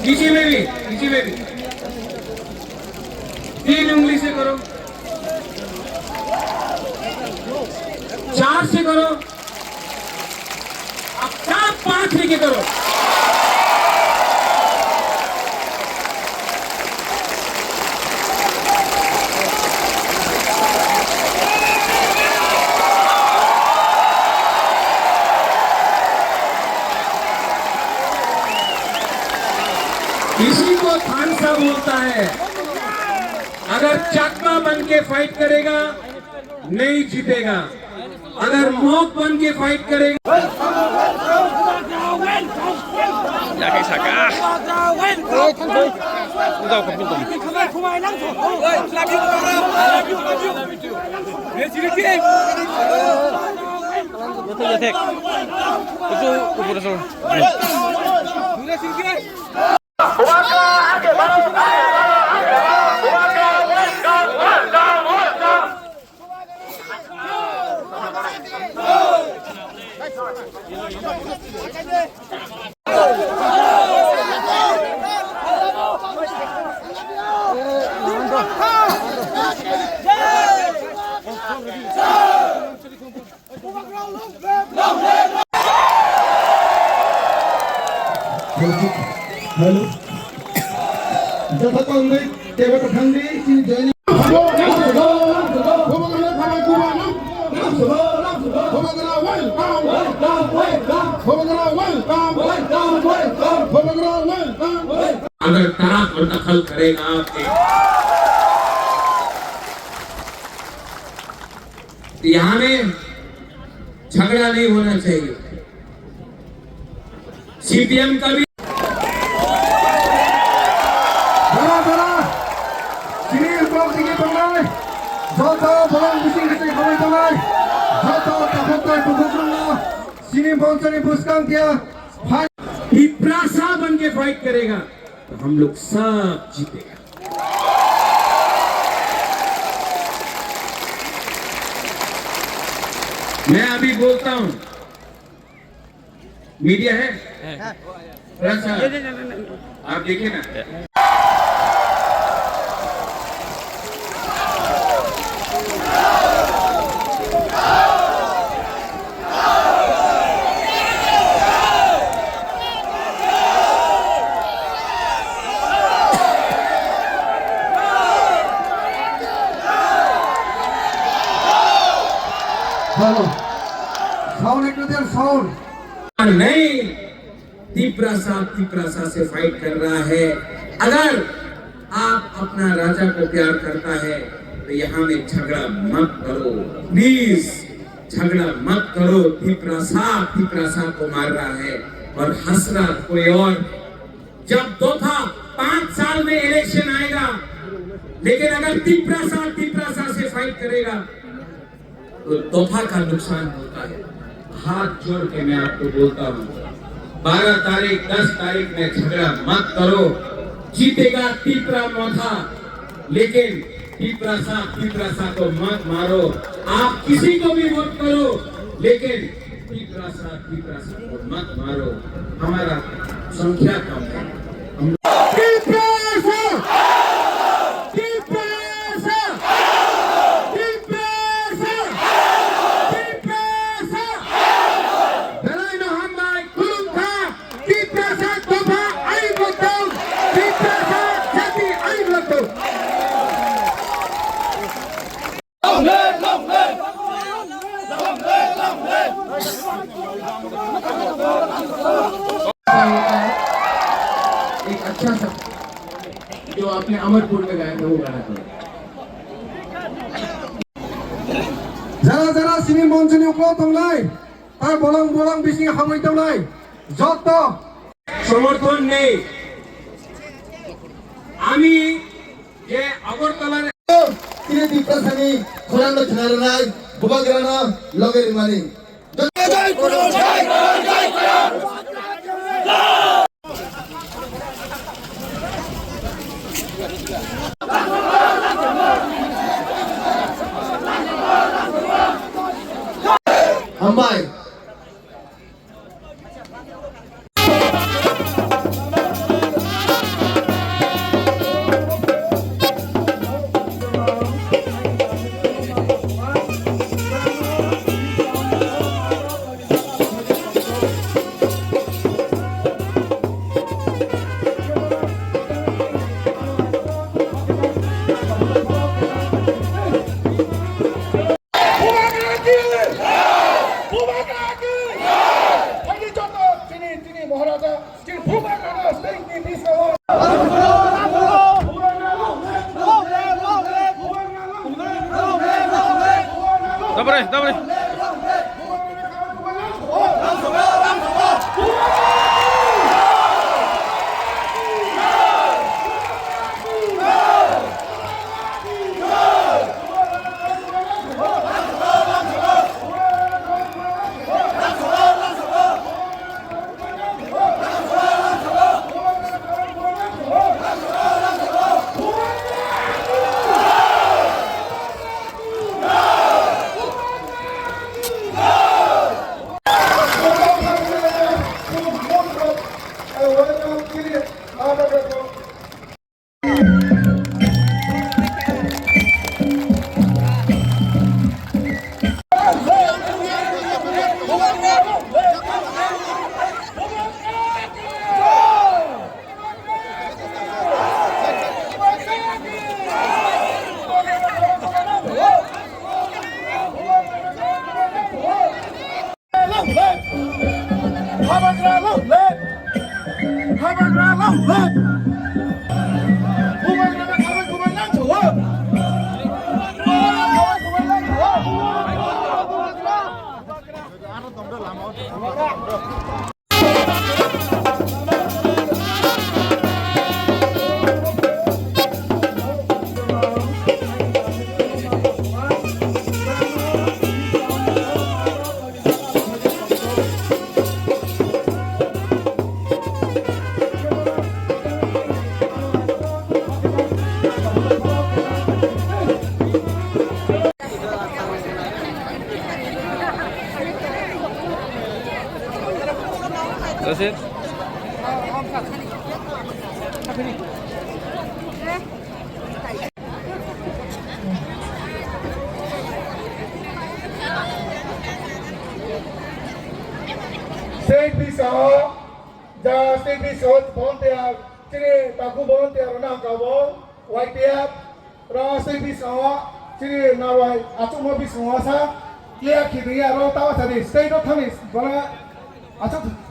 नीचे में भी 3 उंगली से करो, 4 से करो, अब 4-5 लेके करो। इसी को थानसा बोलता है। अगर चकमा बन के फाइट करेगा नहीं जीतेगा, अगर मौत बन के फाइट करेगा। Halo. Jasa konde, dewa terhandi, sini jaya. अगर तराक और दखल करेगा आपके, यहाँ में झगड़ा नहीं होना चाहिए। सीपीएम का भी हिप्रासा बन के फाइट करेगा तो हम लोग सब जीतेगा। मैं अभी बोलता हूं, मीडिया है? आप देखिए ना, नहीं तीपरासा से फाइट कर रहा है। अगर आप अपना राजा को प्यार करता है तो यहाँ में झगड़ा मत करो, प्लीज झगड़ा मत करो। तीपरासा को मार रहा है और हंस रहा कोई और। जब तोहफा 5 साल में इलेक्शन आएगा, लेकिन अगर तीपरासा से फाइट करेगा तो तोहफा का नुकसान होता है। हाथ जोड़ के मैं आपको बोलता हूँ, 12 तारीख 10 तारीख में झगड़ा मत करो। जीतेगा तीपरा मोथा, लेकिन पिपरासा को मत मारो। आप किसी को भी मत करो, लेकिन पिपरासा को मत मारो। हमारा संख्या कम है। एक अच्छा सा जो आपने अमरपुर में गाया था वो गाना था। যারা সিনি মঞ্চনি উপর তোমলাই তার বলং বিসি হামই তোমলাই যত সমর্থন নেই। আমি যে আগরতলার তিনি দিপ্রাসানি খোরানো ছাড়াই বুবাগ্রানা লগের মানি হামবাই Добре. That's it. State Bisa, the State Bisa volunteer, Chile Taku volunteer na kawo, YPF, Ra State Bisa, Chile Nawai, Atuma Bisa sa, Kia Kiria Ro Tawa State of Tamis, Bala, Atut.